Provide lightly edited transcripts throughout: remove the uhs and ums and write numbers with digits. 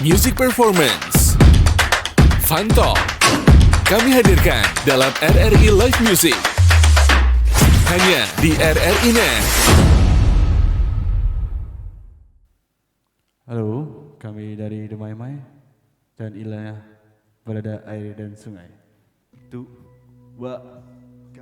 Music Performance, Fun Talk, kami hadirkan dalam RRI Live Music. Hanya di RRI Net. Halo, kami dari The Mai dan Ilahnya berada air dan sungai. Tu, wa, ka.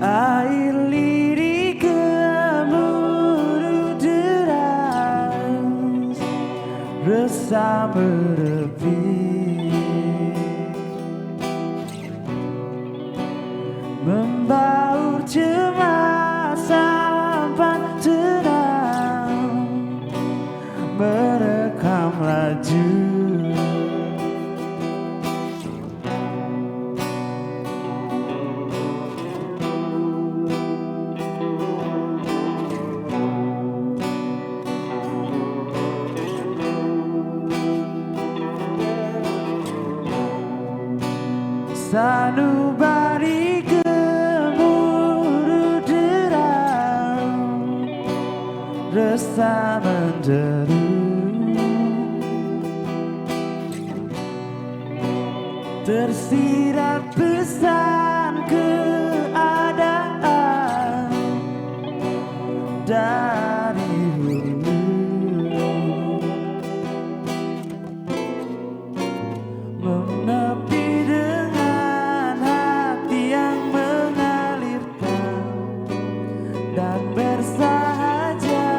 Air lirik gemuruh deras, resah berlebih, membaur cemas sampan tenang, merekam laju. Sanubari gemuruh derang, resah menderu, tersirat pesan keadaan dari hulu, menepi dan bersahaja,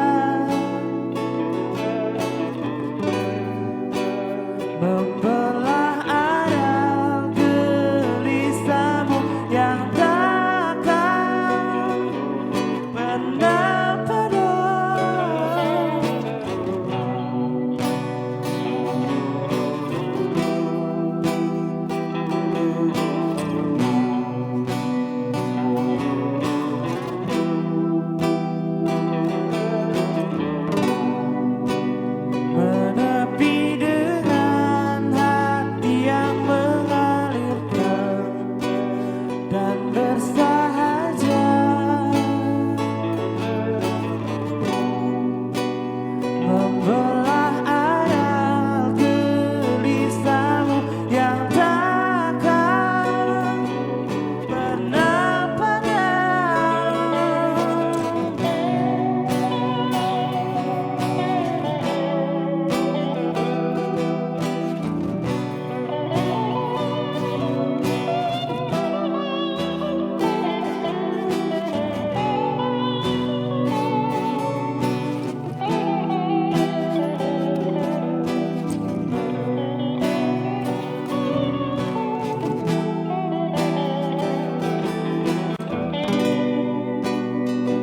membelah aral gelisahmu yang takkan pernah padam. Menepi dengan hati yang mengalirkan dan bersahaja, membelah aral gelisahmu yang takkan pernah padam.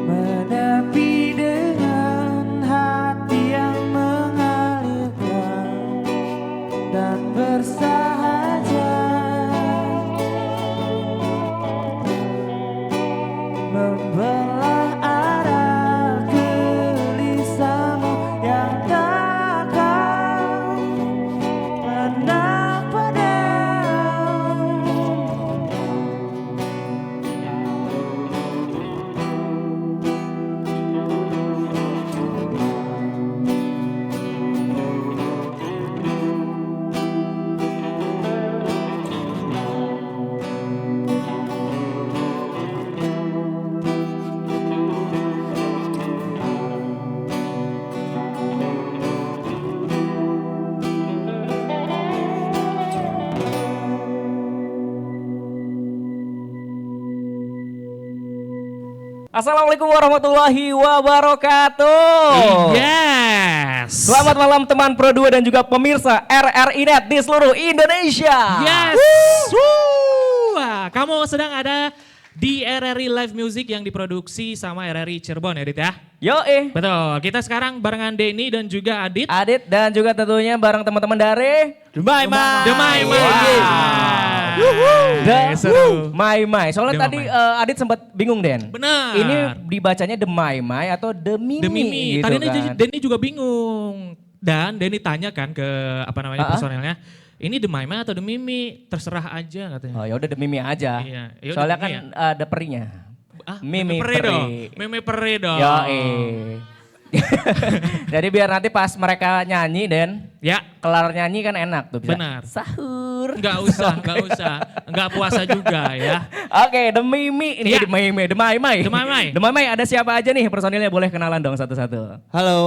Menepi dengan hati yang mengalirkan dan bersahaja, membelah aral gelisahmu yang takkan pernah padam. Assalamualaikum warahmatullahi wabarakatuh. Yes. Selamat malam teman Pro 2 dan juga pemirsa RRI Net di seluruh Indonesia. Yes. Wah, kamu sedang ada di RRI Live Music yang diproduksi sama RRI Cirebon ya Dit ya. Yoi. Betul, kita sekarang barengan Denny dan juga Adit. Adit dan juga tentunya bareng teman-teman dari Demai Mai. The Mai. Soalnya The tadi Mai. Adit sempat bingung Den. Benar. Ini dibacanya The Mai atau The Mimi? The Mimi. Gitu Tadi kan. Denny juga bingung. Dan Denny tanya kan ke personelnya. Ini The Mai atau The Mimi? Terserah aja katanya. Oh ya udah The Mimi aja. Iya, yaudah Soalnya Mimi kan ada perinya. Mimi Peri. Mimi Peri dong. Jadi biar nanti pas mereka nyanyi Den, Ya, kelar nyanyi kan enak tuh bisa. Benar. Sahur. enggak usah. Enggak puasa juga ya. Oke, The Mimi ini Ya. The Mai. The Mai. The Mai ada siapa aja nih personilnya, boleh kenalan dong satu-satu. Halo,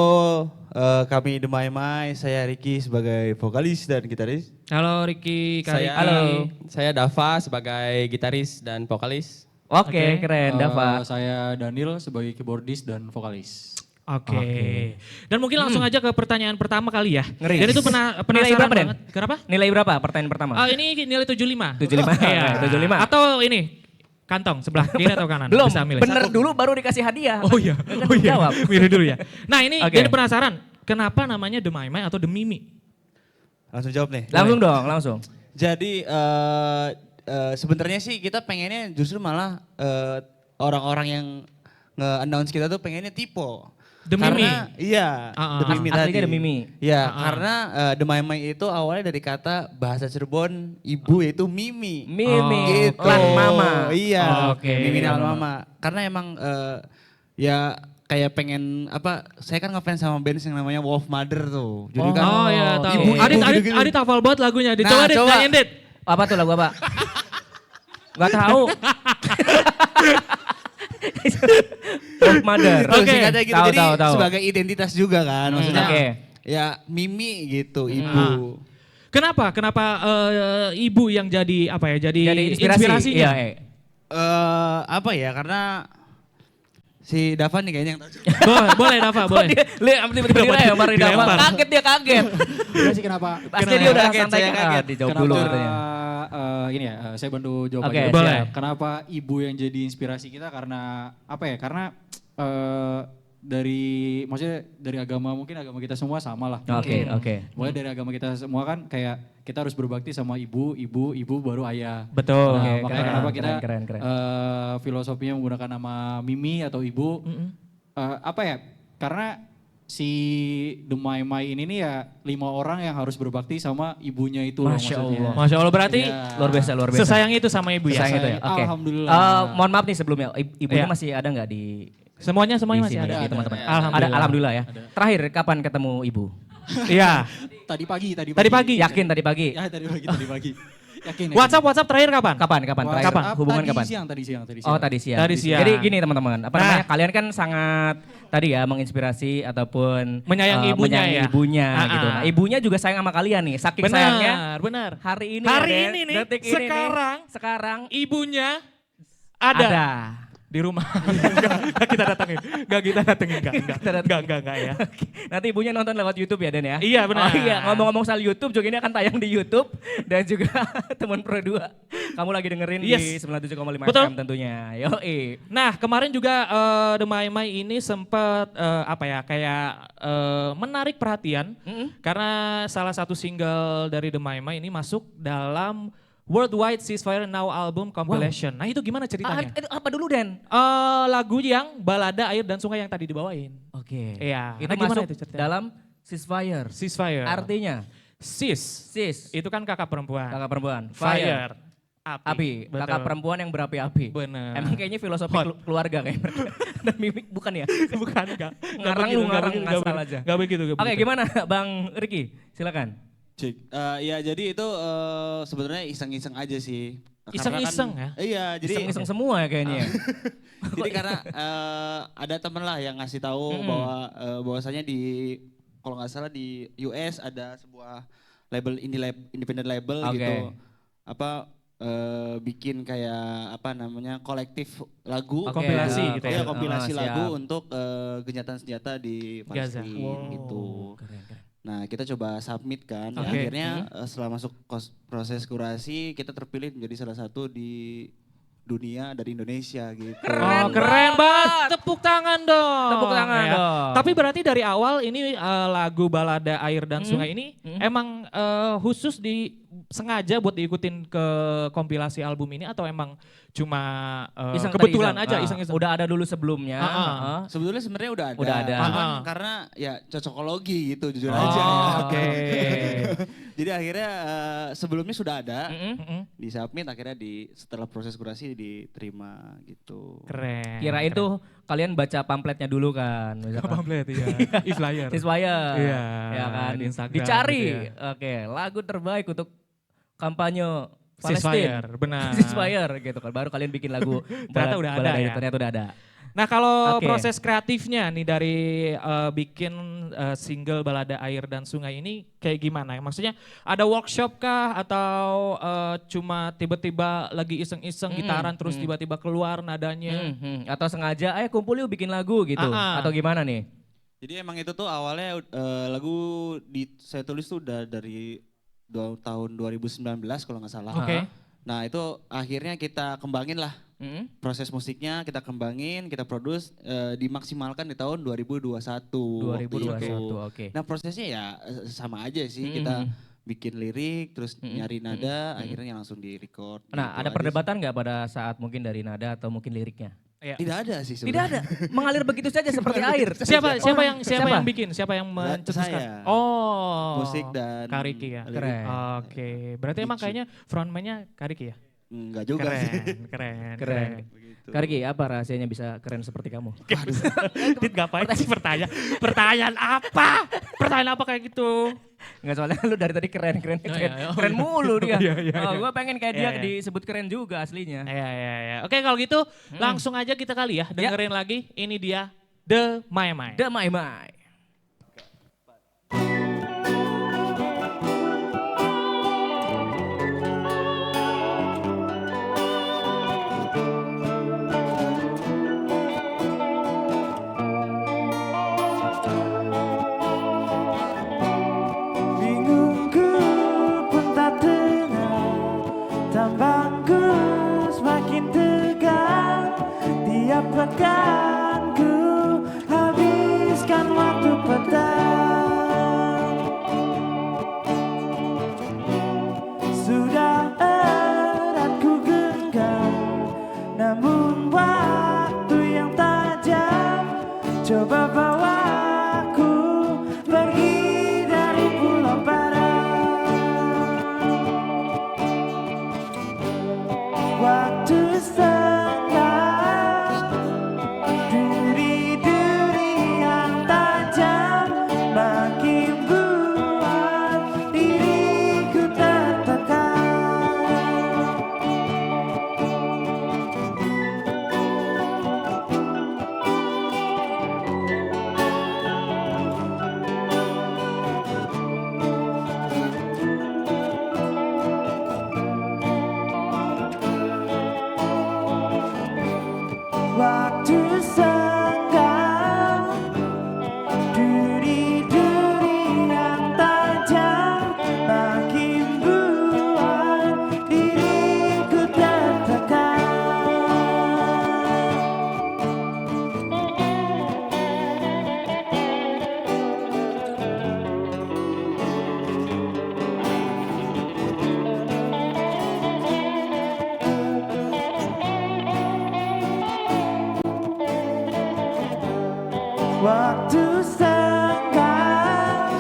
kami The Mai, saya Ricky sebagai vokalis dan gitaris. Halo Ricky, Kari. Halo. Saya Dava sebagai gitaris dan vokalis. Oke, Oke. keren Dava. Saya Daniel sebagai keyboardis dan vokalis. Oke. Dan mungkin langsung aja ke pertanyaan pertama kali ya. Ngeri. Dan itu Nilai penasaran berapa, Den? banget. Kenapa? Nilai berapa pertanyaan pertama? Oh ini nilai 75. 75. Iya. Oke, 75. Atau ini kantong sebelah kiri atau kanan? Belum, Bisa milih. bener dulu baru dikasih hadiah. Oh iya. Kan Oh iya. jawab. Milih dulu ya. Nah ini Oke. jadi penasaran. Kenapa namanya The Mai atau The Mimi? Langsung jawab nih. Langsung dong, langsung. Jadi sebenarnya sih kita pengennya justru malah orang-orang yang nge-announce kita tuh pengennya Tipo. The Karena, Mimi? iya, The Mimi Aslinya tadi. The Mimi? Iya, karena The Mai itu awalnya dari kata bahasa Cirebon, ibu yaitu Mimi. Mimi, Gitu. lan mama. Iya, Oke. Mimi dan mama. Karena emang ya kayak pengen saya kan ngefans sama band yang namanya Wolf Mother tuh. Jadi kan Oh iya tahu. ibu-ibu Adit gitu-gitu. Adit hafal banget lagunya. Dit. Nah, Coba Dit, coba. nyanyiin Dit. Apa tuh lagu apa? Gak tahu. Wolf Mother. Gitu, Oke. singkatnya gitu. Tahu, Jadi tahu. sebagai identitas juga kan. Maksudnya Oke. ya Mimi gitu, ibu. Kenapa ibu yang jadi apa ya? Jadi, Jadi inspirasi. inspirasinya? Iya, Apa ya, karena si Dava nih kayaknya yang tahu. Boleh Dava, boleh. Lihat tiba-tiba dilempar di Dava. Dilempar. Kaget dia kaget. Iya sih kenapa? Pasti dia udah Kaget, santai saya kan. kaget. Dijawab Kenapa, dulu katanya. ini ya, saya bantu jawab Oke, aja. boleh. siap. Kenapa ibu yang jadi inspirasi kita karena apa ya? Karena maksudnya dari agama, mungkin agama kita semua sama lah. Oke, Mungkin. oke. Mulai dari agama kita semua kan kayak kita harus berbakti sama ibu baru ayah. Betul. Nah, Oke, makanya keren, kenapa kita keren. filosofinya menggunakan nama Mimi atau ibu. Apa ya? Karena si The Mai ini nih ya 5 orang yang harus berbakti sama ibunya itu loh Masya maksudnya. Allah. Masya Allah berarti Iya. Luar biasa. sesayang itu sama ibu ya? Sesayang itu ya. Oke. Alhamdulillah. Mohon maaf nih sebelumnya, ibunya Iya. masih ada nggak di Semuanya di masih sini, ada. di teman-teman? Alhamdulillah. Ada, alhamdulillah ya. Terakhir kapan ketemu ibu? Iya. Tadi pagi. Tadi pagi? Yakin tadi pagi? Ya tadi pagi. Yakin. WhatsApp terakhir kapan? Kapan terakhir? Kapan? Hubungan tadi kapan? Siang. Oh tadi siang. Tadi siang. Jadi gini teman-teman, apa Nah. namanya? Kalian kan sangat tadi ya menginspirasi ataupun Menyayangi ibunya menyayangi ya? ibunya Ah, gitu. ah. Nah, ibunya juga sayang sama kalian nih. Saking sayangnya Benar. hari ini Hari ya, Den, ini nih, detik ini nih, sekarang sekarang ibunya ada. di rumah. Gak kita datengin. Enggak ya. Nanti ibunya nonton lewat YouTube ya Den ya? Iya, benar. Oh iya, ngomong-ngomong soal YouTube juga ini akan tayang di YouTube dan juga teman Pro 2. Kamu lagi dengerin Yes. di 97,5 Betul. FM tentunya. Yoi. Nah kemarin juga The Mai ini sempat kayak menarik perhatian karena salah satu single dari The Mai ini masuk dalam Worldwide Ceasefire Now album compilation. Nah itu gimana ceritanya? Itu apa dulu Den? Lagu yang balada air dan sungai yang tadi dibawain. Oke. Iya. Itu Nah, gimana masuk itu ceritanya? dalam Ceasefire. Ceasefire. Artinya Sis. sis, Itu kan kakak perempuan. kakak perempuan. Fire. Api. Betul. Kakak perempuan yang berapi-api. Bener. Emang kayaknya filosofi keluarga kayaknya. Ada mimik bukan ya? Bukan enggak. Ngarang lu ngarang ngasal aja. Enggak begitu. Oke gimana Bang Ricky? Silakan. Cik. Ya jadi itu sebenarnya iseng-iseng aja sih. Karena Iseng-iseng kan, ya? Iya, jadi Iseng-iseng semua ya kayaknya. jadi karena ada temen lah yang ngasih tahu bahwa bahwasanya di kalau nggak salah di US ada sebuah label independent label Oke. gitu. Bikin kayak apa namanya kolektif lagu. Oke. Kompilasi gitu ya? Iya, kompilasi Siap. lagu untuk gencatan senjata di Gaza. Palestina Wow. gitu. Keren. Nah kita coba submit kan, ya, Oke. akhirnya setelah masuk proses kurasi kita terpilih menjadi salah satu di dunia dari Indonesia gitu. Oh, keren banget. Tepuk tangan dong. Tepuk tangan ya. dong. Tapi berarti dari awal ini lagu Balada Air dan Sungai ini emang khusus sengaja buat diikutin ke kompilasi album ini atau emang cuma kebetulan aja iseng-iseng? Udah ada dulu sebelumnya. Sebetulnya sebenarnya udah ada. Udah ada. Cuman karena ya cocokologi gitu jujur Oh, aja. oke. Jadi akhirnya sebelumnya sudah ada, di submit akhirnya setelah proses kurasi diterima gitu. Keren. Kirain tuh kalian baca pamfletnya dulu kan. pamflet ya. E-flyer. Siswaya. Iya, Ya kan. di Instagram Dicari. gitu Oke, lagu terbaik untuk kampanye Ceasefire, Palestina. benar. Ceasefire gitu kan. Baru kalian bikin lagu. Ternyata udah ada ya. Ternyata udah ada. Nah kalau Oke. proses kreatifnya nih dari bikin single Balada Air dan Sungai ini kayak gimana? Maksudnya ada workshop kah atau cuma tiba-tiba lagi iseng-iseng gitaran terus tiba-tiba keluar nadanya? Atau sengaja, kumpul yuk bikin lagu gitu. Atau gimana nih? Jadi emang itu tuh awalnya lagu saya tulis tuh udah dari tahun 2019 kalau nggak salah. Oke. Nah itu akhirnya kita kembangin lah. Proses musiknya kita kembangin, kita produce, dimaksimalkan di tahun 2021. 2021, oke. Nah prosesnya ya sama aja sih, kita bikin lirik, terus nyari nada, akhirnya langsung di-record. Nah, gitu ada aja perdebatan nggak pada saat mungkin dari nada atau mungkin liriknya? sih. Tidak ada sih Tidak sebenarnya. ada, mengalir begitu saja seperti air. Siapa yang bikin? Siapa yang mencetuskan? Saya. Oh. Musik dan Kariki ya. lirik. Keren. Oke, berarti emang kayaknya frontman-nya Kariki ya? Enggak juga sih. Keren. Begitu. Kariki, apa rahasianya bisa keren seperti kamu? Dit ngapain sih pertanyaan apa? Pertanyaan apa kayak gitu? Enggak, soalnya lu dari tadi keren iya. Oh, keren iya. mulu dia. Iya. Gue pengen kayak dia Iya. disebut keren juga aslinya. Iya. Oke kalau gitu langsung aja kita kali ya dengerin lagi. Ini dia The My My. The My My. Bingungku pun tak tenang, tambangku semakin tegang. Tiap pekan ku habiskan waktu petang. Sudah erat ku genggam, namun waktu yang tajam coba bawa aku pergi dari pulau Padang. Waktu senggang, duri-duri yang tajam makin buat diriku tertekan. Waktu senggang, duri-duri yang tajam makin buat diriku tertekan. Waktu senggang,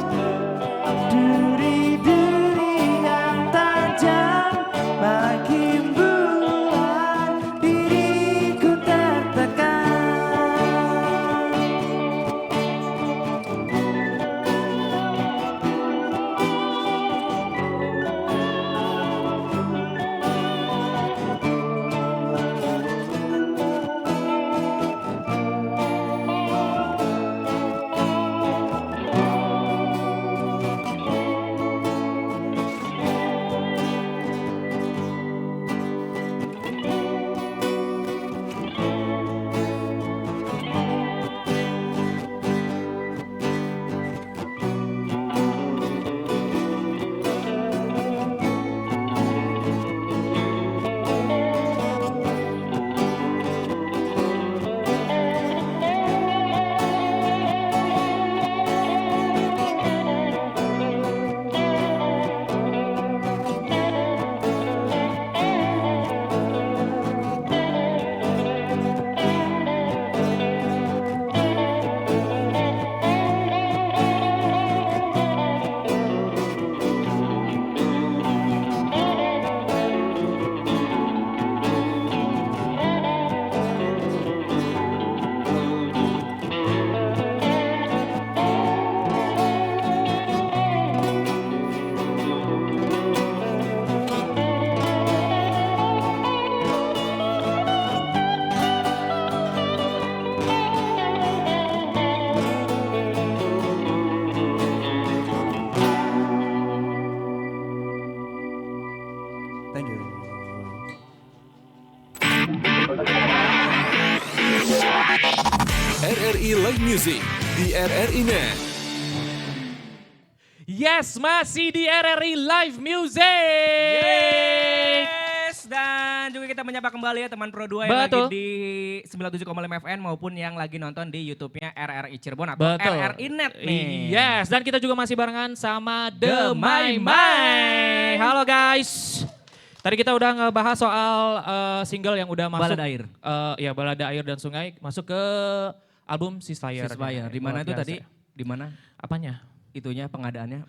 duri-duri yang tajam makin buat diriku tertekan. Music di RRI Net. Yes, masih di RRI Live Music. Yes, dan juga kita menyapa kembali ya teman Pro 2 yang Betul. lagi di 97,5 FM maupun yang lagi nonton di YouTube-nya RRI Cirebon atau Betul. RRI Net nih. Yes, dan kita juga masih barengan sama The Mai Mai. Halo guys. Tadi kita udah ngebahas soal single yang udah masuk. Balada Air. Ya, Balada Air dan Sungai masuk ke album Ceasefire. Ceasefire. Di mana Luar itu biasa. tadi? Di mana? Apanya? Itunya pengadaannya.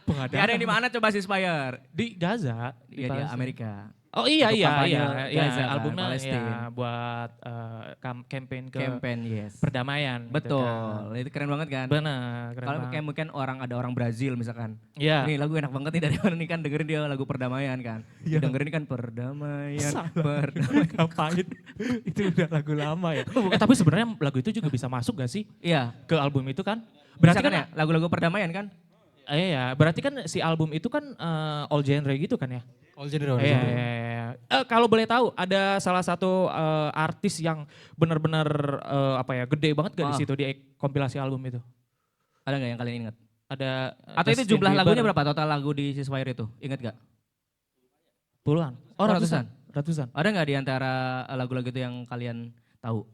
Pengadaan. Ada yang di mana coba Ceasefire? Di Gaza. Iya di Amerika. Oh iya Untuk iya kampanye iya, Gaza kan, albumnya Palestina. ya buat campaign ke Campaign, yes. perdamaian. gitu Betul, itu keren banget kan? kan. Benar, keren Kalau banget. kayak mungkin ada orang Brazil misalkan. Iya. Nih lagu enak banget nih dari mana nih kan dengerin dia lagu perdamaian kan. Dengerin kan perdamaian, perdamaian. Ngapain? Itu udah lagu lama ya. Tapi sebenarnya lagu itu juga bisa masuk gak sih Iya. ke album itu kan? Berarti Berarti kan ya lagu-lagu perdamaian kan? Iya, berarti kan si album itu kan all genre gitu kan ya? All genre. Iya, iya, iya. Kalau boleh tahu ada salah satu artis yang benar-benar gede banget gak di Ah. situ di kompilasi album itu? Ada nggak yang kalian ingat? Ada Atau itu Justin jumlah Bieber. lagunya berapa total lagu di Ceasefire itu? Ingat gak? Puluhan. Oh, ratusan. Ratusan. Ada nggak di antara lagu-lagu itu yang kalian tahu?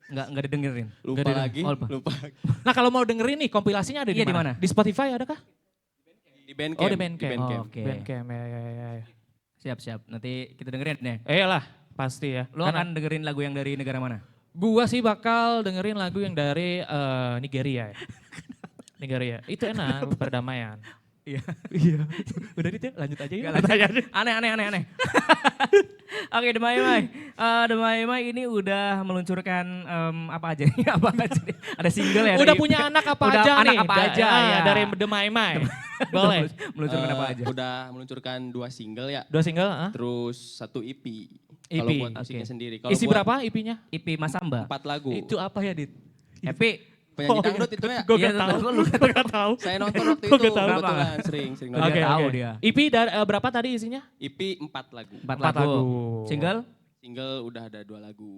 Nggak didengerin? Lupa Nggak lagi, Oh, lupa. lupa. Nah, kalau mau dengerin nih kompilasinya ada Iya, di di mana? mana? Di Spotify ada kah? Di Bandcamp. Oh, di Bandcamp. Bandcamp. Oh, oke. Bandcamp, ya. Siap-siap, nanti kita dengerin deh. Iyalah, pasti ya. Lo Karena akan dengerin lagu yang dari negara mana? gua sih bakal dengerin lagu yang dari Nigeria ya. Nigeria. Itu enak, perdamaian. Iya. Iya. Udah dit ya, lanjut aja ya. Aneh. Oke, The Mai Mai. The Mai Mai ini udah meluncurkan apa aja nih? Apa aja nih? Ada single ya? Udah dari- punya anak apa Udah aja anak nih? apa aja ya? Dari The Mai Mai. Boleh. Meluncurkan apa aja? Udah meluncurkan 2 single ya, 2 single, terus 1 EP. EP, Kalau buat musiknya oke. sendiri. Kalau Isi buat berapa IP-nya? IP Masamba. 4 lagu. Itu apa ya, Dit? Epi. Penyanyi dangdut itu ya. Gue Iya, gak tahu. lu Gue gak tahu. Saya nonton waktu Gua itu nggak tahu. kebetulan sering Oh, nonton. dia tahu dia. EP dari berapa tadi isinya? EP 4 lagu. 4 Empat lagu. lagu. Single? Single udah ada 2 lagu.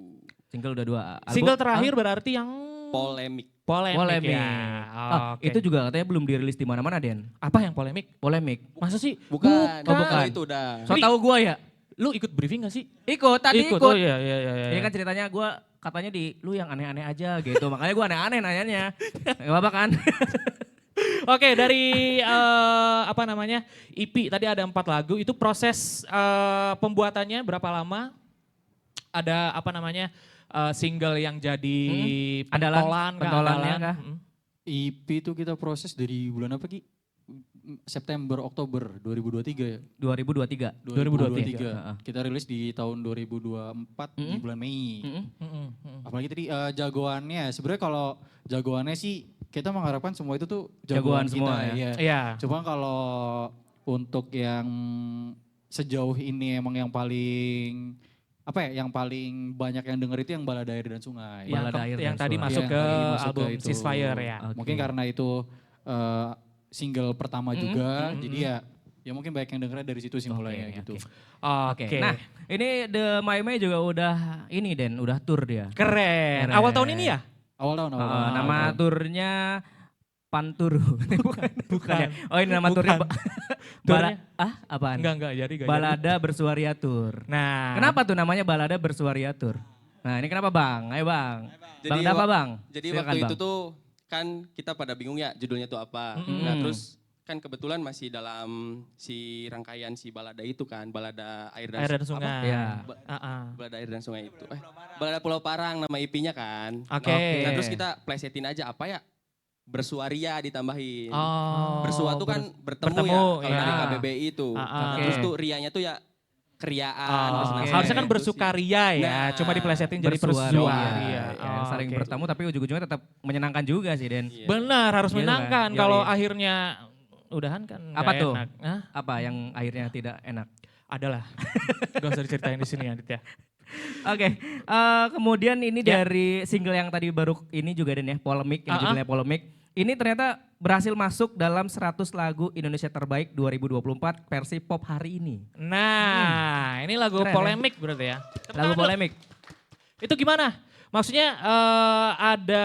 Single udah 2. Single terakhir berarti yang Polemik. Polemik. ya. Ah, itu juga katanya belum dirilis di mana-mana, Den. Apa yang polemik? Polemik. Masa sih? Bukan. Oh, bukan. Kalau itu udah. So tahu gua ya? Lu ikut briefing gak sih? Ikut, tadi ikut. Oh iya, iya. Ini kan ceritanya gue katanya lu yang aneh-aneh aja gitu. Makanya gue aneh-aneh nanyanya. Gak apa-apa kan? Oke, dari EP tadi ada 4 lagu. Itu proses pembuatannya berapa lama? Ada single yang jadi pentolan pentolannya kah? EP itu kita proses dari bulan apa Ki? September, Oktober 2023 ya? 2023. 2023. Kita rilis di tahun 2024 di bulan Mei. Apalagi tadi jagoannya, sebenarnya kalau jagoannya sih kita mengharapkan semua itu tuh Jagoan jagoan semua kita, ya? Iya. Cuma kalau untuk yang sejauh ini emang yang paling yang paling banyak yang denger itu yang Balada Air dan Sungai. Balada Air Yang dan tadi Sungai. masuk Iya, ke yang tadi masuk ke album itu. Ceasefire ya. Oke. Mungkin karena itu single pertama juga, jadi ya mungkin banyak yang dengernya dari situ sih mulainya gitu. Oke. Nah, ini The Mai Mai juga udah ini Den, udah tour dia. Keren. Keren. Awal tahun ini ya? Awal tahun. Nama turnya Panturu. Bukan ya? Oh ini nama turnya. Turnya? Apaan? Enggak jadi. Balada Bersuaria Tour. Nah. Kenapa tuh namanya Balada Bersuaria Tour? Nah ini kenapa Bang? Ayo Bang. Bang apa Bang? Jadi Silakan, waktu Bang. itu tuh kan kita pada bingung ya judulnya tuh apa. Nah terus kan kebetulan masih dalam si rangkaian si balada itu kan. Balada Air Air dan Sungai. Iya. Balada Air dan Sungai itu. Balada Pulau Parang nama IP-nya kan. Oke. Nah terus kita plesetin aja apa ya. Bersuaria ditambahin. Oh. Bersua tuh kan bertemu bertemu, ya kalau iya. dari KBBI itu. Nah, Oke. terus tuh rianya tuh ya keriaan. Oh, bersenang-senang harusnya kan gitu bersukaria sih. ya, Nah, cuma diplesetin jadi Bersuaria. bersuaria. Ya, yang saling bertemu tapi ujung-ujungnya tetap menyenangkan juga sih Den. Iya. Benar, harus Gitu kan? menyenangkan. Yoi. Kalau akhirnya udahan kan Apa nggak tuh? enak. Hah? Apa yang akhirnya tidak enak? Adalah. Gak usah diceritain di sini ya, Dit ya. Oke, kemudian ini dari single yang tadi baru ini juga Den ya, Polemik, yang judulnya Polemik. Ini ternyata berhasil masuk dalam 100 lagu Indonesia terbaik 2024 versi pop hari ini. Nah, ini lagu Keren, polemik berarti ya. Lagu Polemik. Itu gimana? Maksudnya ada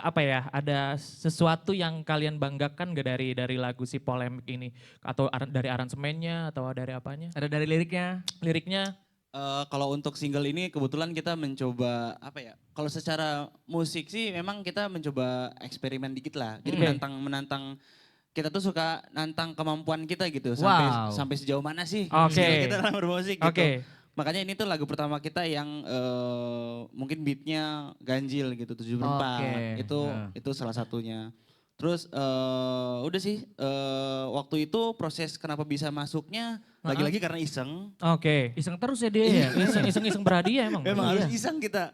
apa ya? Ada sesuatu yang kalian banggakan gak dari lagu si Polemik ini? Atau dari aransemennya atau dari apanya? Ada dari liriknya. Liriknya? Kalau untuk single ini kebetulan kita mencoba apa ya? Kalau secara musik sih memang kita mencoba eksperimen dikit lah. Jadi menantang kita tuh suka nantang kemampuan kita gitu sampai sejauh mana sih kita dalam bermusik gitu. Makanya ini tuh lagu pertama kita yang mungkin beatnya ganjil gitu 7/4. Itu salah satunya. Terus udah sih waktu itu proses kenapa bisa masuknya lagi-lagi karena iseng. Iseng terus ya dia ya? Iseng berhadiah emang? Memang harus iseng kita.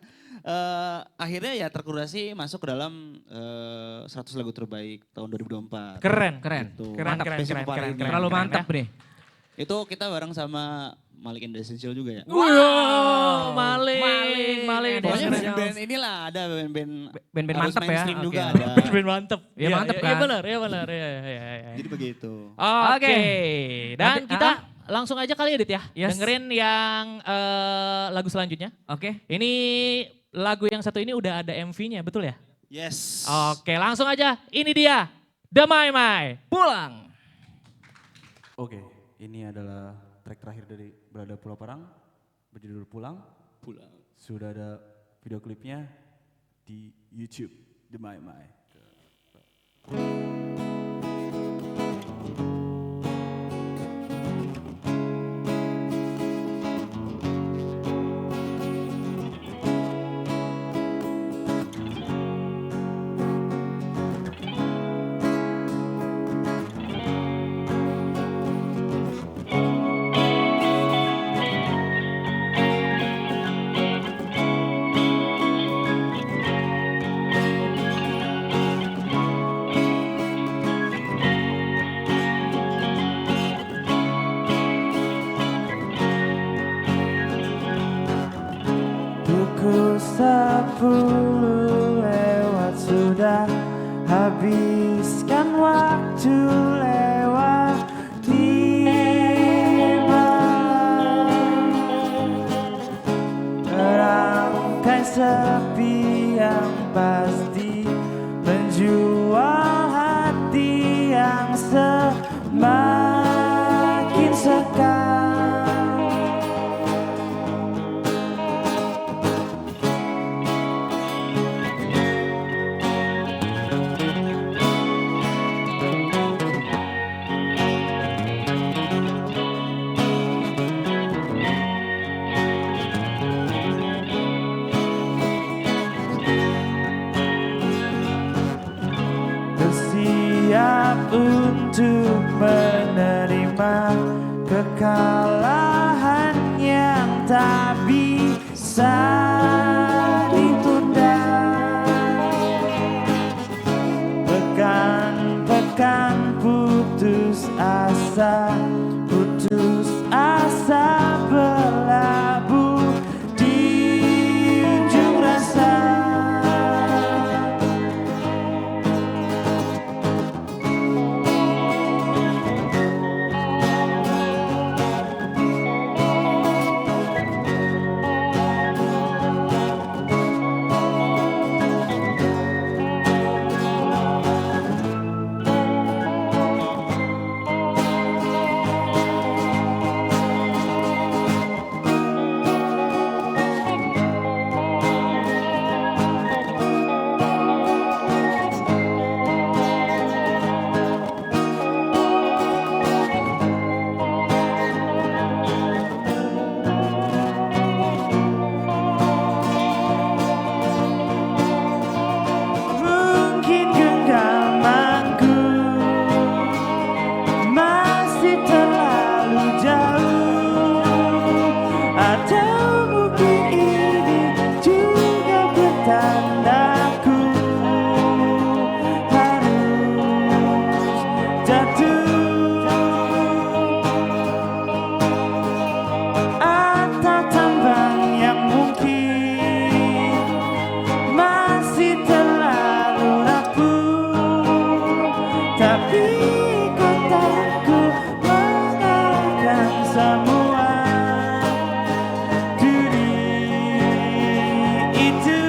Akhirnya ya terkurasi masuk ke dalam 100 lagu terbaik tahun 2024. Keren. Gitu. Keren. Terlalu mantap nih. Itu kita bareng sama Malik and the Essential juga ya. Wow, Malik. Pokoknya band-band inilah ada band-band mantap ya. mainstream juga Oke. ada. Band mantep. Ya, mantep kan? Iya benar. Jadi begitu. Oke. Dan Nanti- kita langsung aja kali ya Dit ya. Yes. Dengerin yang lagu selanjutnya. Oke. Ini lagu yang satu ini udah ada MV-nya, betul ya? Yes. Oke, langsung aja. Ini dia, The Mai Mai. Pulang. Oke, ini adalah track terakhir dari Balada Pulau Parang berjudul Pulang. Sudah ada video klipnya di YouTube The Mai Mai. Pukul 10 lewat sudah, habiskan waktu lewat tiba. Rangkai sepi yang pasti menjual hati yang semakin sekar. Bersiap untuk menerima kekalahan yang tak bisa ditunda. Pekan-pekan putus asa berlabuh di ujung rasa. Mungkin genggamanku masih terlalu jauh, atau mungkin ini juga pertandaku harus jatuh, atau tambang yang mungkin masih terlalu rapuh, tapi kotakku mengalahkan semua. Duri itu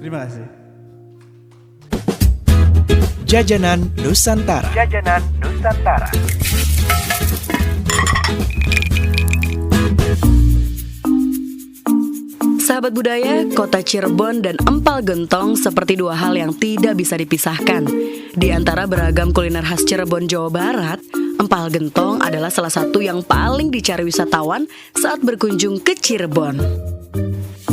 Terima kasih. Jajanan Nusantara. Jajanan Nusantara. Sahabat budaya, kota Cirebon dan empal gentong seperti dua hal yang tidak bisa dipisahkan. Di antara beragam kuliner khas Cirebon, Jawa Barat, empal gentong adalah salah satu yang paling dicari wisatawan saat berkunjung ke Cirebon.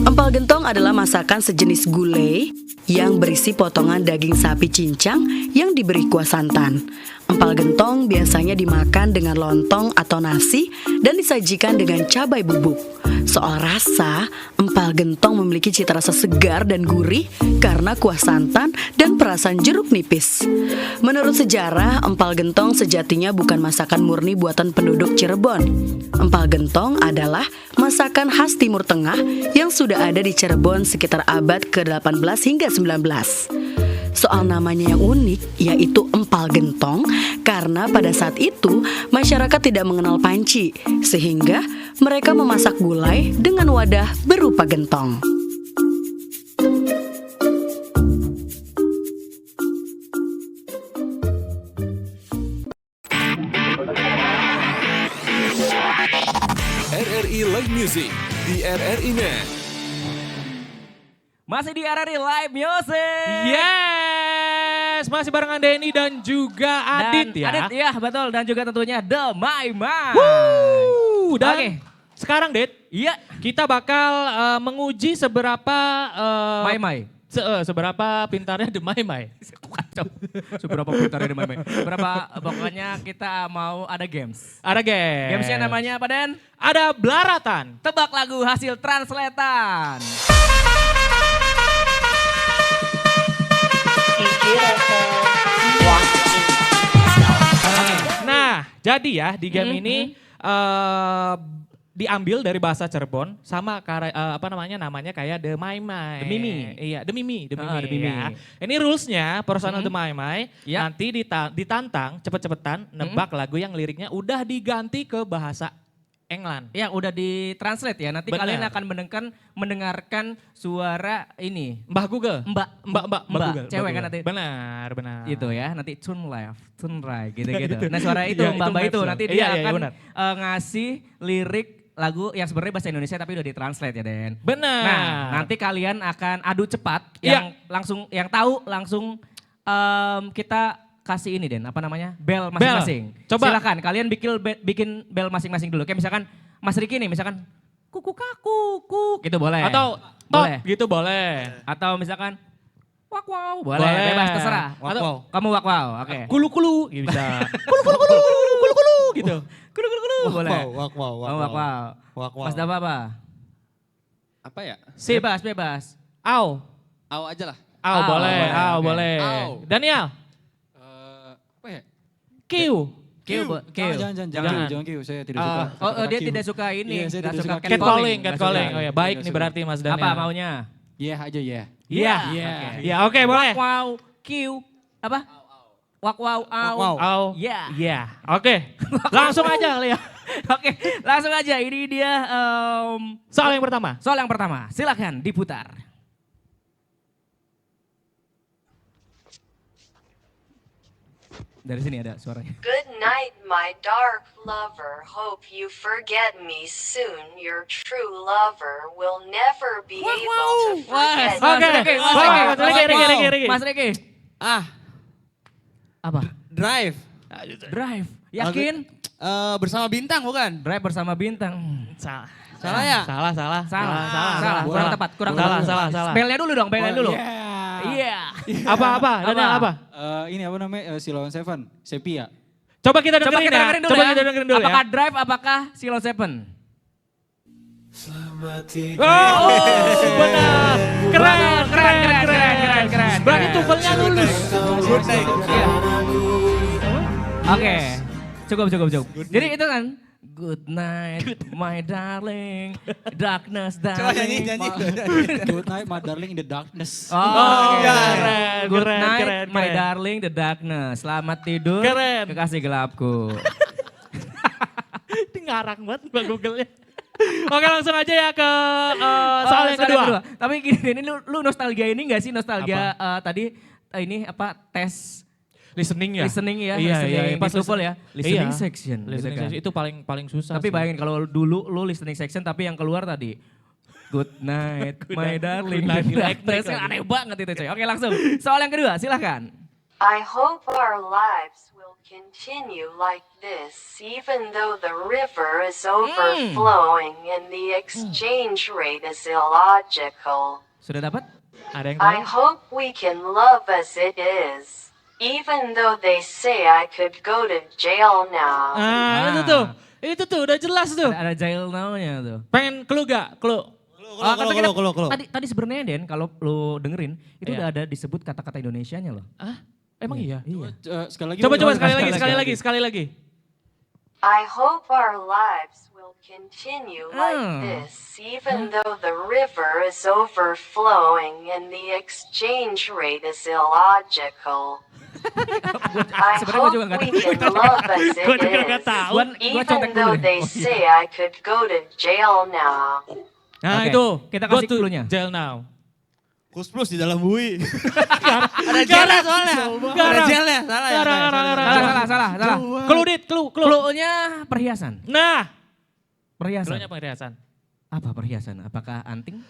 Empal gentong adalah masakan sejenis gulai yang berisi potongan daging sapi cincang yang diberi kuah santan. Empal gentong biasanya dimakan dengan lontong atau nasi dan disajikan dengan cabai bubuk. Soal rasa, empal gentong memiliki cita rasa segar dan gurih karena kuah santan dan perasan jeruk nipis. Menurut sejarah, empal gentong sejatinya bukan masakan murni buatan penduduk Cirebon. Empal gentong adalah masakan khas Timur Tengah yang sudah ada di Cirebon sekitar abad ke-18 hingga 19. Soal namanya yang unik, yaitu empal gentong, karena pada saat itu masyarakat tidak mengenal panci, sehingga mereka memasak gulai dengan wadah berupa gentong. RRI Live Music di RRI Net. Masih di RRI Live Music. Yes, masih barengan Denny dan juga Adit ya. Adit ya, betul. Dan juga tentunya The Maimai. Dan Oke. sekarang Dit, Iya. kita bakal menguji seberapa Maimai. seberapa pintarnya The Maimai. Kacau. Seberapa pintarnya The Maimai. Berapa, pokoknya kita mau ada games. Ada game. Gamesnya namanya apa, Den? Ada Belaratan. Tebak lagu hasil translatean. Nah, jadi ya di game ini diambil dari bahasa Cirebon sama namanya kayak The Maimai. The Mimi. Iya, The Mimi, The Mimi. The Mimi. Ya. Ini rulesnya personal The Maimai, Ya. nanti ditantang cepet-cepetan nebak lagu yang liriknya udah diganti ke bahasa England. Yang udah ditranslate ya. Nanti Bener. kalian akan mendengarkan suara ini. Mbah Google. Mbak Google. cewek Mbak kan Google. nanti. Benar, benar. Itu ya, nanti turn left, turn right gitu-gitu. Nah suara itu, Iya, Mbak itu itu maps nanti ya. dia Iya, iya, akan benar. ngasih lirik lagu yang sebenarnya bahasa Indonesia tapi udah ditranslate ya, Den. Benar. Nah, nanti kalian akan adu cepat Iya. yang tahu langsung kita kasih ini, Den, apa namanya? Bel masing-masing. Coba. Silakan kalian bikin bel masing-masing dulu. Kayak misalkan Mas Riki nih, misalkan kuku kaku, gitu boleh. Atau top boleh. gitu boleh. Atau misalkan wak wow, boleh. Boleh. Bebas terserah. Wak wow. Kamu wak wow, oke. Kulu-kulu gitu bisa. Kulu-kulu gitu. Kulu, boleh. Wak wow. Kamu wak wow. Wak wow. Mas Dava apa? Apa ya? Bebas. Au. Au aja lah. Au boleh, boleh, au oke. boleh. Au. Daniel. Apa ya? Q. Jangan Q, saya tidak suka. Oh, dia Q. tidak suka ini. Iya, saya nggak tidak suka suka Catcalling. Nggak suka. Oh ya, baik Tidak nih suka. berarti Mas Daniel. Apa maunya? Yeah aja ya. Iya. Iya, oke boleh. Wak wow, Q, apa? Wak wow, au. Au. Iya. Iya. Oke. Langsung aja kali ya. Oke, langsung aja. Ini dia Soal yang pertama. soal yang pertama. Silakan diputar. Dari sini ada suaranya. Good night, my dark lover. Hope you forget me soon. Your true lover will never be able to forget Oke. you. Mas Riki. Ah, Apa? Drive. Drive. Yakin? Bersama bintang bukan? Drive bersama bintang. Salah. Salah ya? Salah. Salah. Kurang tepat. Salah. Spellnya dulu dong, spellnya dulu. Iya. Apa? Daniel apa? Ini apa namanya? Silon Seven, Sepia. Coba kita Coba dengerin kita ya. dengerin dulu Coba ya. kita dengerin dulu Apakah ya. Drive, apakah Silon Seven? Oh, benar. Keren. Berarti tuvelnya lulus. Oke. Cukup. Jadi itu kan good night, my darling, darkness, darling. Good night, my darling in the darkness. Oh, keren, Good keren, night, keren, my keren. darling, the darkness. Selamat tidur, Keren. kekasih gelapku. Ini ngarang banget Mbak Google-nya. Oke langsung aja ya ke soal yang kedua. Tapi gini, lu nostalgia ini gak sih nostalgia tadi ini apa tes listening ya? Listening ya, Iya, listening pas di TOEFL ya. Listening iya. section. Listening gitu kan. section itu paling susah. Tapi sih. bayangin kalau dulu lu listening section tapi yang keluar tadi Good night, my darling. Good night, Tesnya aneh banget itu coy. Oke langsung, soal yang kedua silahkan. I hope our lives will continue like this, even though the river is overflowing and the exchange rate is illogical. Sudah dapat? Ada yang I tahu? hope we can love as it is, even though they say I could go to jail now. Itu tuh udah jelas tuh. Ada jail now-nya tuh. Pengen clue gak? Clue. Tadi sebenarnya Den, kalau lu dengerin, itu Iya. udah ada disebut kata-kata Indonesianya loh. Emang iya? Sekali lagi. Coba sekali lagi. I hope our lives will continue like this, even though the river is overflowing and the exchange rate is illogical. I hope we can love as it is, even though they say I could go to jail now. Nah Oke, itu, kita go kasih to clue-nya. jail now. Kus plus di dalam bui. Ada jelnya soalnya. Ada jelnya, salah ya. Salah. Clue dit, clue. Clue-nya perhiasan. Nah, Perhiasan. clue-nya perhiasan. Apa perhiasan? Apakah anting?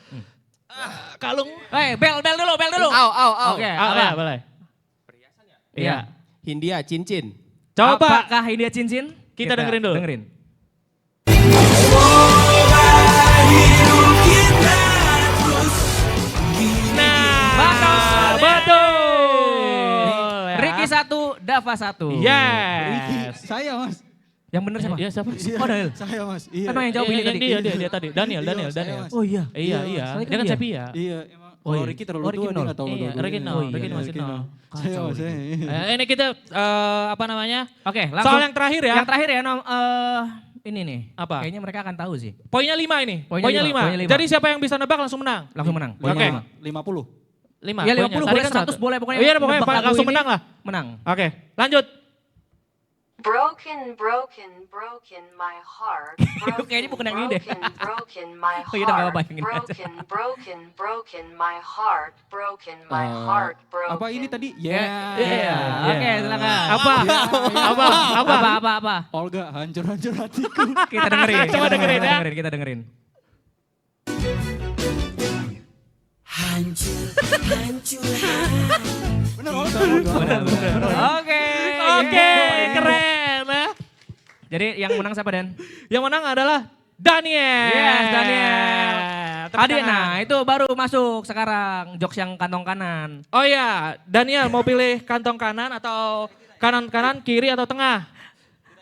Kalung. Bel dulu. Au. Oke, Ya, boleh. Iya. Hindia, cincin. Coba Apakah ini cincin? Kita dengerin dulu. Dengerin. Betul. Ricky 1, Dava 1. Yes. Saya mas. Yang bener siapa? Iya siapa? Oh Daniel. Saya mas. Iya. Emang yang jawab ini tadi? Dia tadi. Daniel. Mas. Oh iya. Iya. Soalnya Dia kan dia. Sepia. Iya. Emang Oh, kalau iya. Ricky terlalu Oh, Ricky tua dia nol. nggak tahu. Iya, Ricky nol. Ricky masih nol. Saya mas. Ini kita apa namanya? Oke, langsung. Soal yang terakhir ya. Yang terakhir ya, ini nih. Apa? Kayaknya mereka akan tahu sih. Poinnya 5 ini. Poinnya lima. Jadi siapa yang bisa nebak langsung menang. Langsung menang. Oke. 50. 5. Ya 50 boleh 100 boleh pokoknya. Iya pokoknya nebak lagu langsung ini, menang lah. Menang. Oke, lanjut. Broken my heart. Kayaknya bukan yang ini deh. Broken my Oh, iya, udah, nggak heart. apa-apa, yang ini aja. Broken my heart. Broken my heart. Broken. Apa ini tadi? Iya. Oke, silakan. Apa? Olga, hancur hatiku. Kita dengerin. Coba dengerin ya. Kita dengerin. Oke, Keren ya. Jadi yang menang siapa Dan? Yang menang adalah Daniel. Yes, Daniel. Tepuk Adik, tangan. nah itu baru masuk sekarang jokes yang kantong kanan. Oh iya, Daniel mau pilih kantong kanan atau kanan, kiri atau tengah?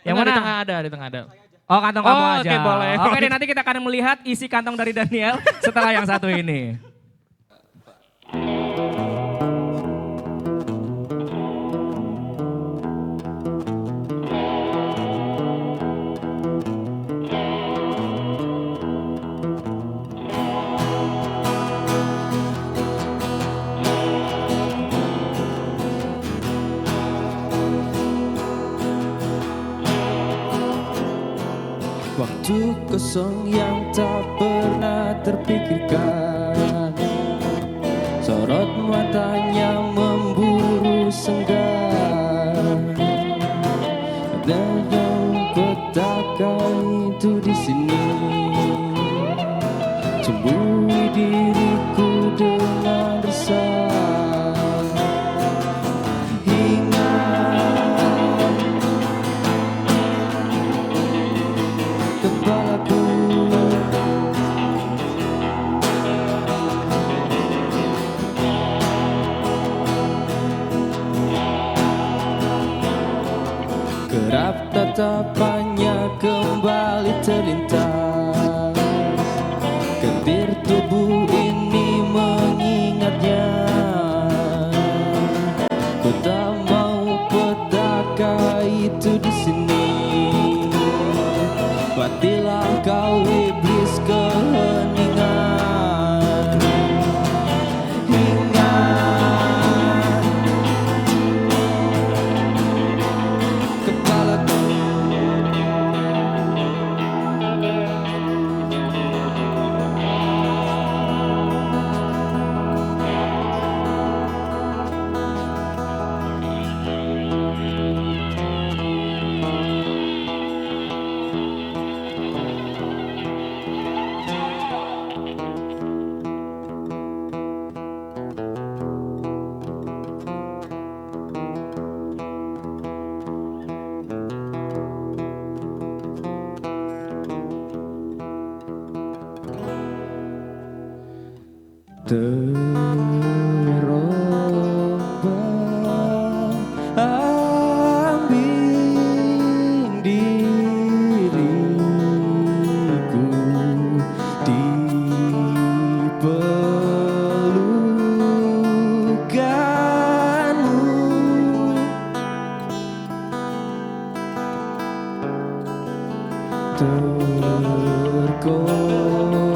Yang Enggak, mana? Di tengah ada. Oh kantong kamu Oh, aja. oke, boleh. Oke deh, nanti kita akan melihat isi kantong dari Daniel setelah yang satu ini. Waktu kosong yang tak pernah terpikirkan, sorot matanya memburu senggan. Dan petaka itu di sini, cemburi diriku dengan resah. Ingat kepalaku, kerap tatapannya kembali terlintas, getir tubuh ini mengingatnya. Ku tak mau petaka itu di sini. Matilah kau iblis keheningan. Ingat kepalaku. terombang ambing diriku di pelukanmu.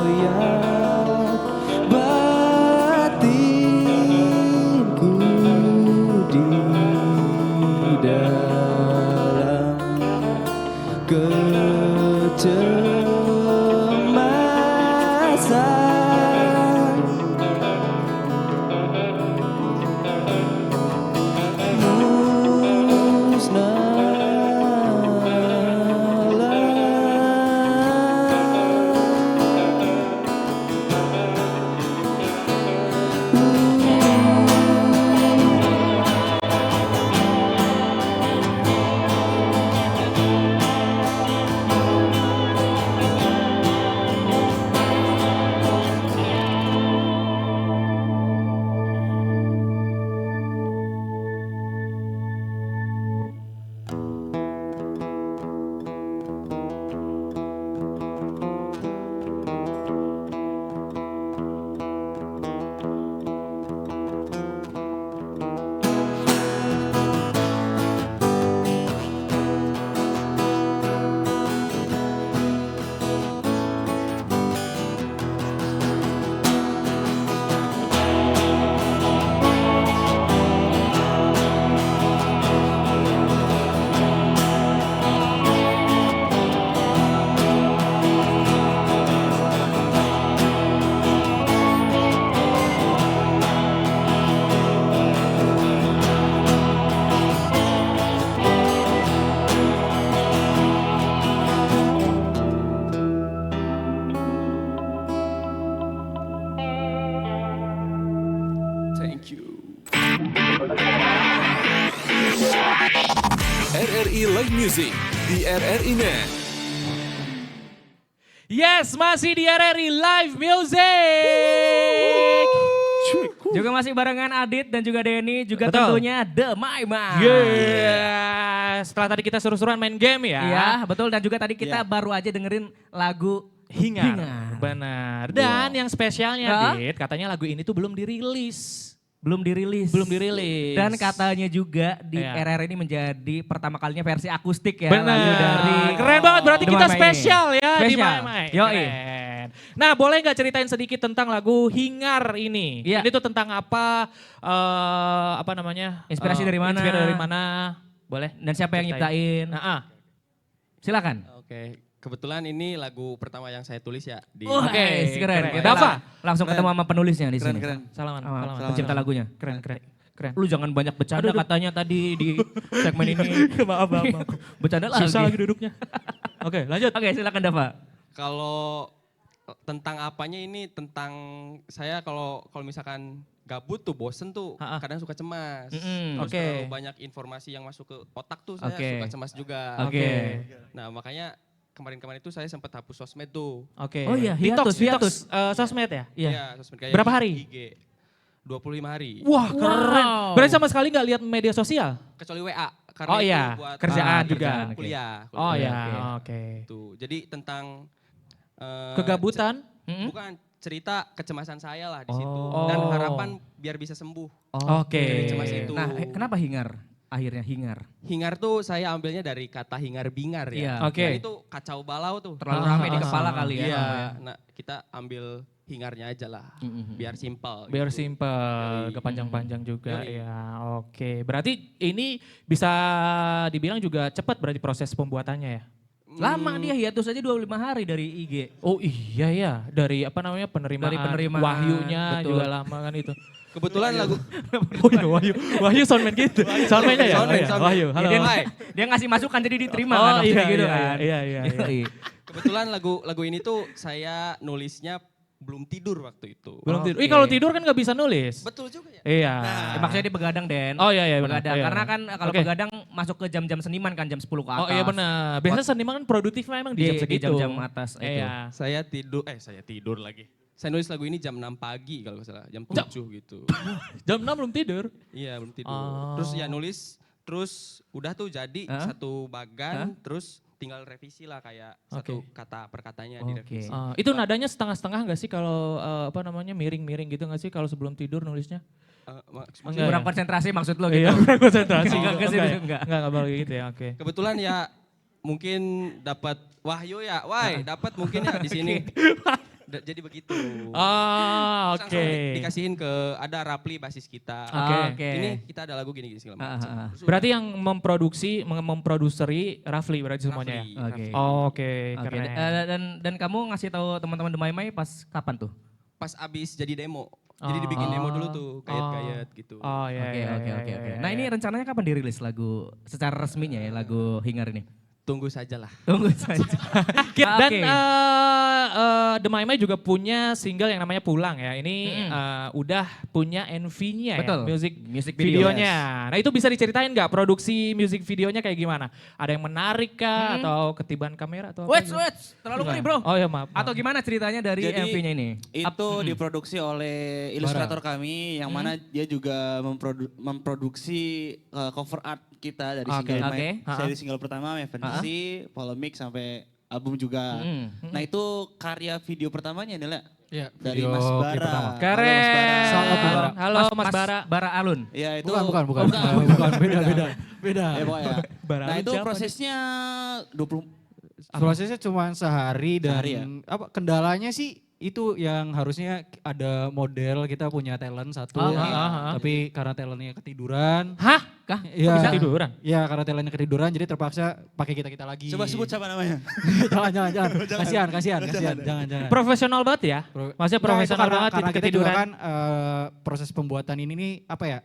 Terkoyak batinku di dalam kecemasan. Thank you. RRI Live Music di RRI Net. Yes, masih di RRI Live Music. Juga masih barengan Adit dan juga Denny, juga Betul. tentunya The Maima. Yeah. Setelah tadi kita seru-seruan main game ya. Iya, betul, dan juga tadi kita baru aja dengerin lagu Hingar. Benar. Dan yang spesialnya, Dit, katanya lagu ini tuh belum dirilis. Belum dirilis. Belum dirilis. Dan katanya juga di Iya. RR ini menjadi pertama kalinya versi akustik ya. Benar. Lagu dari Keren banget, berarti The kita Maima ini. spesial ya di Spesial. Maimai. Yoi. Keren. Nah, boleh nggak ceritain sedikit tentang lagu Hingar ini? Iya. Ini tuh tentang apa? Apa namanya? Inspirasi dari mana? Inspirasi dari mana? Boleh. Dan siapa yang Ceritain. nyiptain? Silakan. Oke, kebetulan ini lagu pertama yang saya tulis ya. Oke, keren. Kita Dava. langsung ketemu sama penulisnya di Keren, sini. keren. Salaman. Sama Salaman. pencipta lagunya. Keren. Lu jangan banyak bercanda katanya tadi di segmen ini. Maaf. Bercanda lagi. Susah lagi duduknya. Oke, lanjut. Oke, silakan Dava. Kalau tentang apanya ini tentang saya kalau misalkan gabut tuh bosen tuh kadang suka cemas. Terus oke. terlalu banyak informasi yang masuk ke otak tuh saya Oke. suka cemas juga. Oke. Nah makanya kemarin-kemarin itu saya sempat hapus sosmed tuh. Oke. Oh iya, Detox hiatus. sosmed ya? Iya, sosmed kayak Berapa hari? IG. 25 hari. Wah, keren. Berarti sama sekali nggak lihat media sosial? Kecuali WA. Karena Oh itu iya, buat kerjaan juga. kerjaan, Oke. kuliah. Oh kuliah. ya, oke. Tuh. Jadi tentang Kegabutan? bukan cerita kecemasan saya lah di situ Oh. dan harapan biar bisa sembuh. Oke. Dari cemas itu. Nah, kenapa hingar? Akhirnya hingar. Hingar tuh saya ambilnya dari kata hingar bingar Iya. ya. Oke. Nah, itu kacau balau tuh. Terlalu rame di kepala kali ya. Iya. Nah, kita ambil hingarnya aja lah. Biar simpel. Biar gitu. simpel, kepanjang-panjang juga Yoi. ya. Oke, berarti ini bisa dibilang juga cepat berarti proses pembuatannya ya? Lama dia hiatus aja 25 hari dari IG. Oh iya ya, dari apa namanya penerimaan, Dari penerimaan, wahyunya betul. juga lama kan itu. Kebetulan lagu Oh iya Wahyu soundman gitu. Soundman-nya ya? Soundman, Oh, iya. soundman. Wahyu, halo. Dia, Hai. dia ngasih masukan jadi diterima Oh, kan maksudnya iya, gitu iya, kan. iya, iya, iya. Yoi. kebetulan lagu ini tuh saya nulisnya belum tidur waktu itu. Belum tidur. Oke. Kalau tidur kan nggak bisa nulis. Betul juga ya. Iya. Maksudnya dia begadang, Den. Oh iya, iya, benar. Begadang. Iya, Karena benar. kan kalau Oke. begadang masuk ke jam-jam seniman kan jam 10 ke atas. Oh iya benar. Biasanya seniman kan produktif memang di jam Di segitu. jam-jam atas itu. Iya. Saya tidur lagi. Saya nulis lagu ini jam 6 pagi kalau nggak salah, jam 7 gitu. Jam 6 belum tidur? Iya belum tidur. Oh. Terus ya nulis, terus udah tuh jadi satu bagan, terus tinggal revisi lah kayak satu kata per katanya direvisi. Itu nadanya setengah-setengah nggak sih kalau miring-miring gitu nggak sih kalau sebelum tidur nulisnya? Kurang konsentrasi maksud lo gitu? Iya, kurang konsentrasi. Enggak. Enggak balik gitu ya, oke. Kebetulan ya mungkin dapat wahyu ya, dapat mungkin ya di sini. Jadi begitu. Oke. Langsung dikasihin ke ada Rapli basis kita. Oke. Ini kita ada lagu gini segala macam. Berarti yang memproduseri Rafli berarti semuanya. Rafli. Oke, keren. Dan kamu ngasih tahu teman-teman The Mai pas kapan tuh? Pas abis jadi demo. Jadi dibikin demo dulu tuh, gayet-gayet gitu. Oke. Nah ini rencananya kapan dirilis lagu secara resminya ya, lagu Hingar ini? Tunggu saja lah. Tunggu saja. Dan The Mai juga punya single yang namanya Pulang ya. Ini udah punya MV-nya ya, music videonya. Nah itu bisa diceritain nggak produksi music videonya kayak gimana? Ada yang menarik kah atau ketiban kamera atau apa? Wait, terlalu ngeri bro. Oh ya maaf. Atau gimana ceritanya dari MV-nya ini? Itu diproduksi oleh ilustrator kami yang mana dia juga memproduksi cover art kita dari single pertama, Fantasy, Polemik sampai album juga. Nah itu karya video pertamanya nih dari Mas Bara. Keren. Halo Mas Bara. Bara Alun. Ya itu Bukan. Beda. Ya, pokoknya. Nah itu siapa prosesnya 20 Prosesnya cuma sehari dan Sehari ya? kendalanya sih itu yang harusnya ada model, kita punya talent satu, tapi karena talentnya ketiduran. Hah? Ya, bisa tiduran? Ya karena talentnya ketiduran jadi terpaksa pakai kita lagi. Coba sebut siapa namanya? jangan. Kasihan. Jangan. Profesional banget ya? Maksudnya profesional banget karena kita juga ketiduran. kan proses pembuatan ini nih apa ya,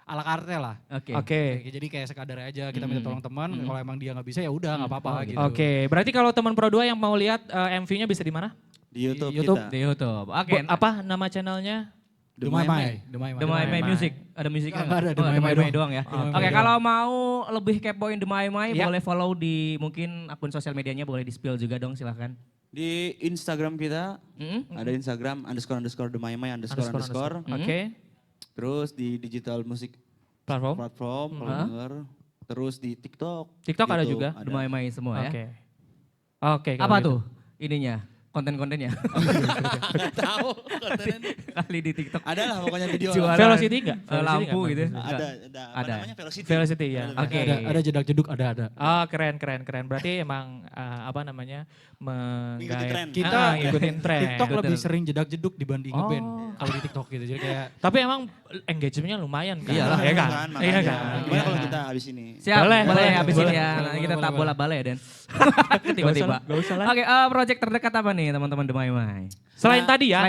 ala karte lah. Oke. Jadi kayak sekadar aja kita minta tolong teman, kalau emang dia nggak bisa ya udah nggak apa-apa gitu. Oke, berarti kalau teman Pro 2 yang mau lihat MV-nya bisa di mana? Di YouTube. Di YouTube. Oke. Apa nama channelnya? The Mai. The Mai Music. Ada musiknya nggak ada, The Mai doang ya. Oke, Mai kalau mau lebih kepoin The Mai boleh follow di mungkin akun sosial medianya, boleh di-spill juga dong silahkan. Di Instagram kita, ada Instagram _ The Mai __. Oke. Terus di digital musik platform kalau denger. Terus di TikTok. TikTok ada juga? The Mai semua ya. Oke. Apa tuh ininya? Konten-kontennya? Gak tahu kontennya. Kali di TikTok. Ada lah pokoknya video. Velocity enggak? Lampu gitu. Ada. Namanya Velocity. Velocity ya. Oke. Ada jedak-jeduk, ada. Oh keren. Berarti emang menggait. Kita ngikutin tren. TikTok lebih sering jedak-jeduk dibanding ngeband kalau di TikTok gitu. Jadi kayak. Tapi emang engagementnya lumayan kan? Iyalah, ya kan? Iya kan. Gimana kalau kita habis ini? Siap, boleh habis ini ya. Boleh, Nanti kita tak bola balai Dan. Tiba-tiba. Gak usah lah. Oke, project terdekat apa nih teman-teman The Mai? Selain tadi ya.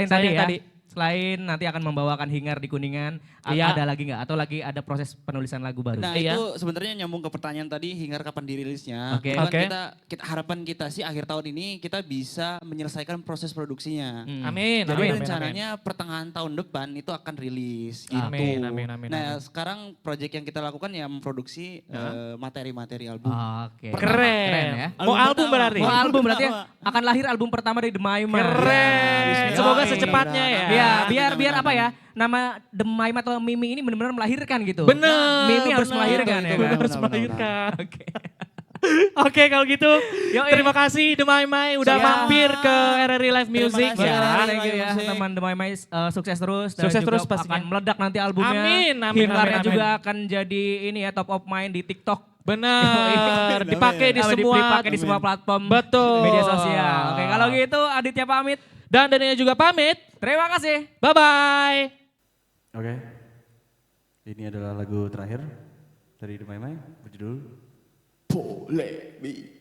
Selain nanti akan membawakan Hingar di Kuningan, ada lagi nggak? Atau lagi ada proses penulisan lagu baru? Nah itu sebenarnya nyambung ke pertanyaan tadi, Hingar kapan dirilisnya. Kita harapan kita sih akhir tahun ini kita bisa menyelesaikan proses produksinya. Amin. Jadi rencananya pertengahan tahun depan itu akan rilis gitu. Amin. Nah sekarang project yang kita lakukan ya memproduksi materi-materi album. Keren ya. Mau album berarti? Mau album berarti akan lahir album pertama dari The Mai. Keren. Semoga secepatnya ya. Biar apa ya, nama The Mai atau Mimi ini benar-benar melahirkan gitu. Bener. Mimi harus melahirkan ya. Harus melahirkan. Oke kalau gitu, terima kasih The Mai udah mampir ke RRI Live Music ya. Thank you ya teman The Mai, sukses terus. Sukses terus pastinya. Akan meledak nanti albumnya. Amin. Hingarnya juga akan jadi ini ya top of mind di TikTok. Benar, dipakai di semua platform media sosial. Oke, kalau gitu Aditya pamit. Dan Daniel juga pamit. Terima kasih. Bye-bye. Oke. Ini adalah lagu terakhir dari The Mai berjudul Polemik.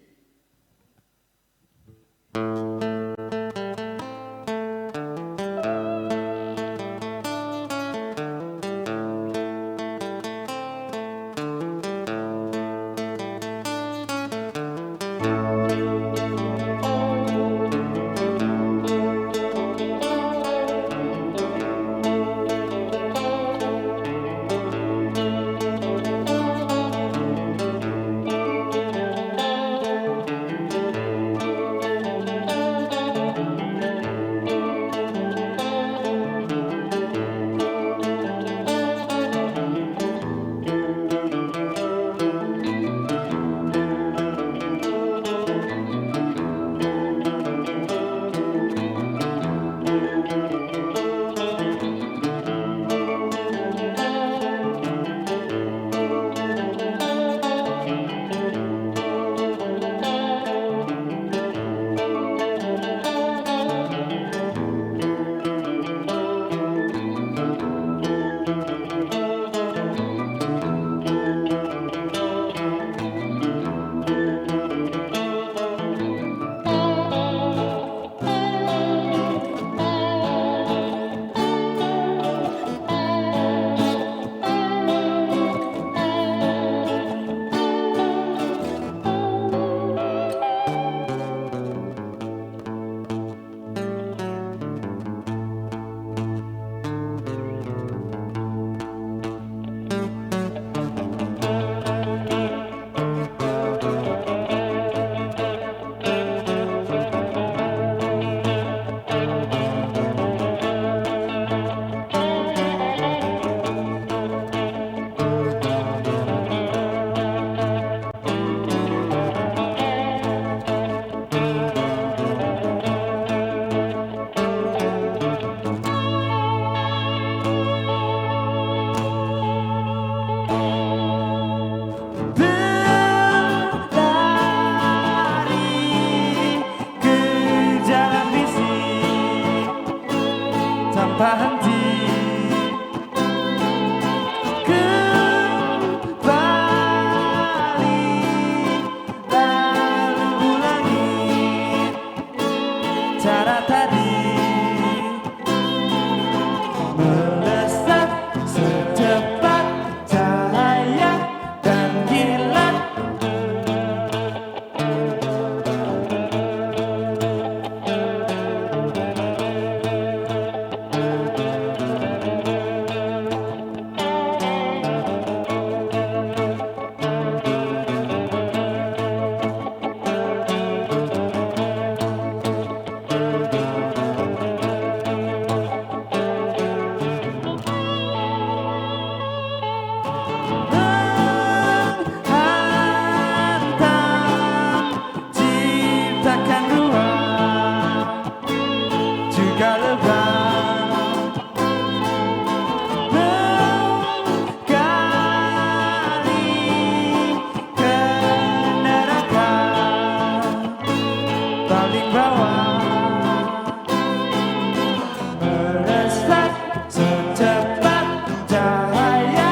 cahaya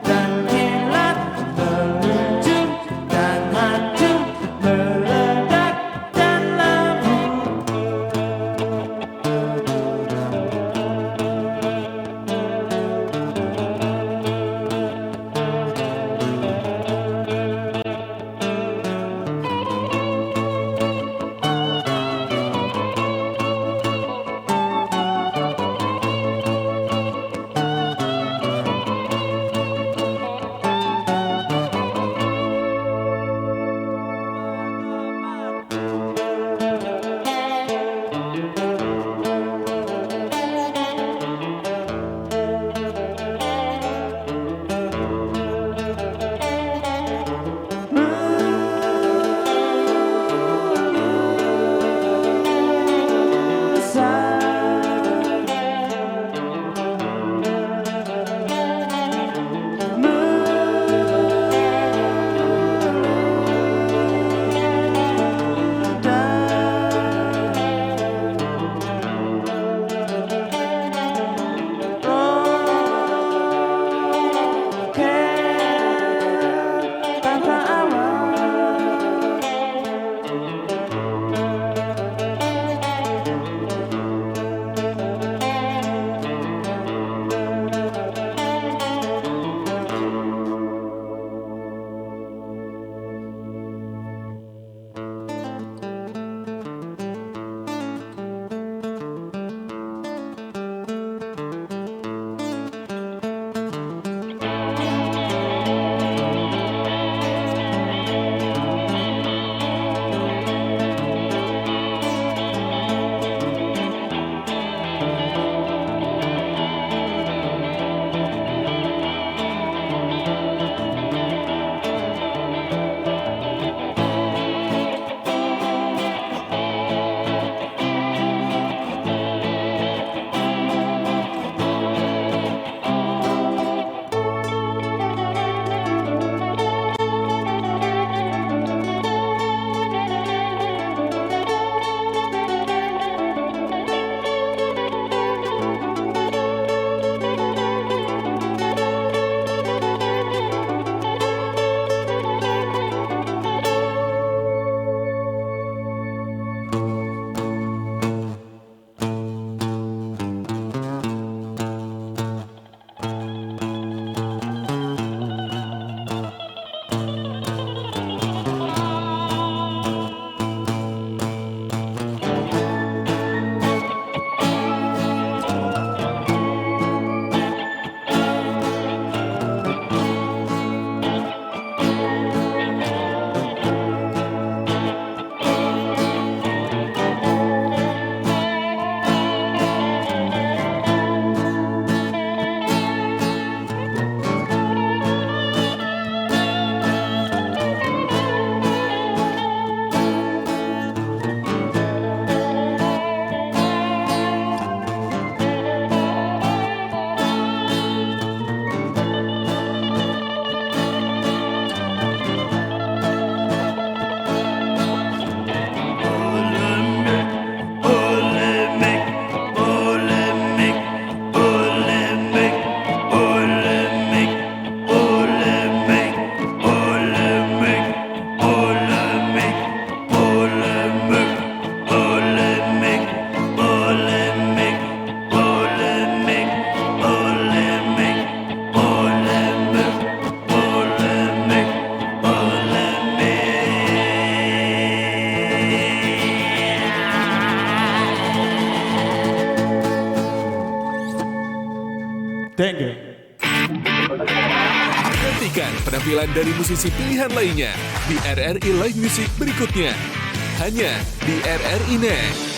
dan kilat meluncur dan hancur, meledak dan lebur. Tengge. Nantikan penampilan dari musisi pilihan lainnya di RRI Live Music berikutnya. Hanya di RRI Net.